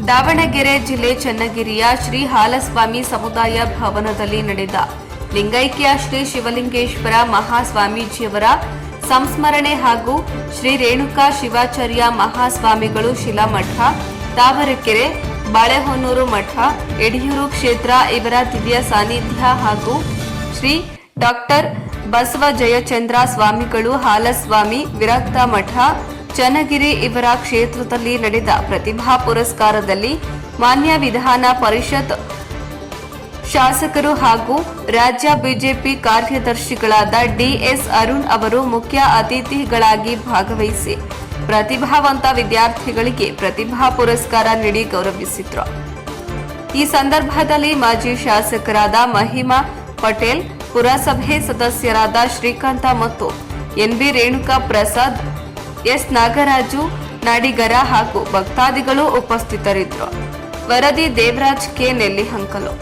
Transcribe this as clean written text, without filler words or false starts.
ದಾವಣಗೆರೆ ಜಿಲ್ಲೆ ಚನ್ನಗಿರಿಯ ಶ್ರೀ ಹಾಲಸ್ವಾಮಿ ಸಮುದಾಯ ಭವನದಲ್ಲಿ ನಡೆದ ಲಿಂಗೈಕ್ಯ ಶ್ರೀ ಶಿವಲಿಂಗೇಶ್ವರ ಮಹಾಸ್ವಾಮೀಜಿಯವರ ಸಂಸ್ಮರಣೆ ಹಾಗೂ ಶ್ರೀ ರೇಣುಕಾ ಶಿವಾಚಾರ್ಯ ಮಹಾಸ್ವಾಮಿಗಳು ಶಿಲಾಮಠ, ತಾವರೆಕೆರೆ, ಬಾಳೆಹೊನ್ನೂರು ಮಠ, ಯಡಿಯೂರು ಕ್ಷೇತ್ರ ಇವರ ದಿವ್ಯ ಸಾನ್ನಿಧ್ಯ ಹಾಗೂ ಶ್ರೀ ಡಾಕ್ಟರ್ ಬಸವ ಜಯಚಂದ್ರ ಸ್ವಾಮಿಗಳು ಹಾಲಸ್ವಾಮಿ ವಿರಕ್ತ ಮಠ ಚನ್ನಗಿರಿ ಇವರ ಕ್ಷೇತ್ರದಲ್ಲಿ ನಡೆದ ಪ್ರತಿಭಾ ಪುರಸ್ಕಾರದಲ್ಲಿ ಮಾನ್ಯ ವಿಧಾನ ಪರಿಷತ್ ಶಾಸಕರು ಹಾಗೂ ರಾಜ್ಯ ಬಿಜೆಪಿ ಕಾರ್ಯದರ್ಶಿಗಳಾದ ಡಿಎಸ್ ಅರುಣ್ ಅವರು ಮುಖ್ಯ ಅತಿಥಿಗಳಾಗಿ ಭಾಗವಹಿಸಿ ಪ್ರತಿಭಾವಂತ ವಿದ್ಯಾರ್ಥಿಗಳಿಗೆ ಪ್ರತಿಭಾ ಪುರಸ್ಕಾರ ನೀಡಿ ಗೌರವಿಸಿದರು. ಈ ಸಂದರ್ಭದಲ್ಲಿ ಮಾಜಿ ಶಾಸಕರಾದ ಮಹಿಮಾ ಪಟೇಲ್, ಪುರಸಭೆ ಸದಸ್ಯರಾದ ಶ್ರೀಕಾಂತ ಮತ್ತು ಎನ್ಬಿ ರೇಣುಕಾ ಪ್ರಸಾದ್, ಎಸ್ ನಾಗರಾಜು ನಾಡಿಗರ ಹಾಗೂ ಭಕ್ತಾದಿಗಳು ಉಪಸ್ಥಿತರಿದ್ದರು. ವರದಿ ದೇವರಾಜ್ ಕೆ ನೆಲ್ಲಿಹಂಕಲು.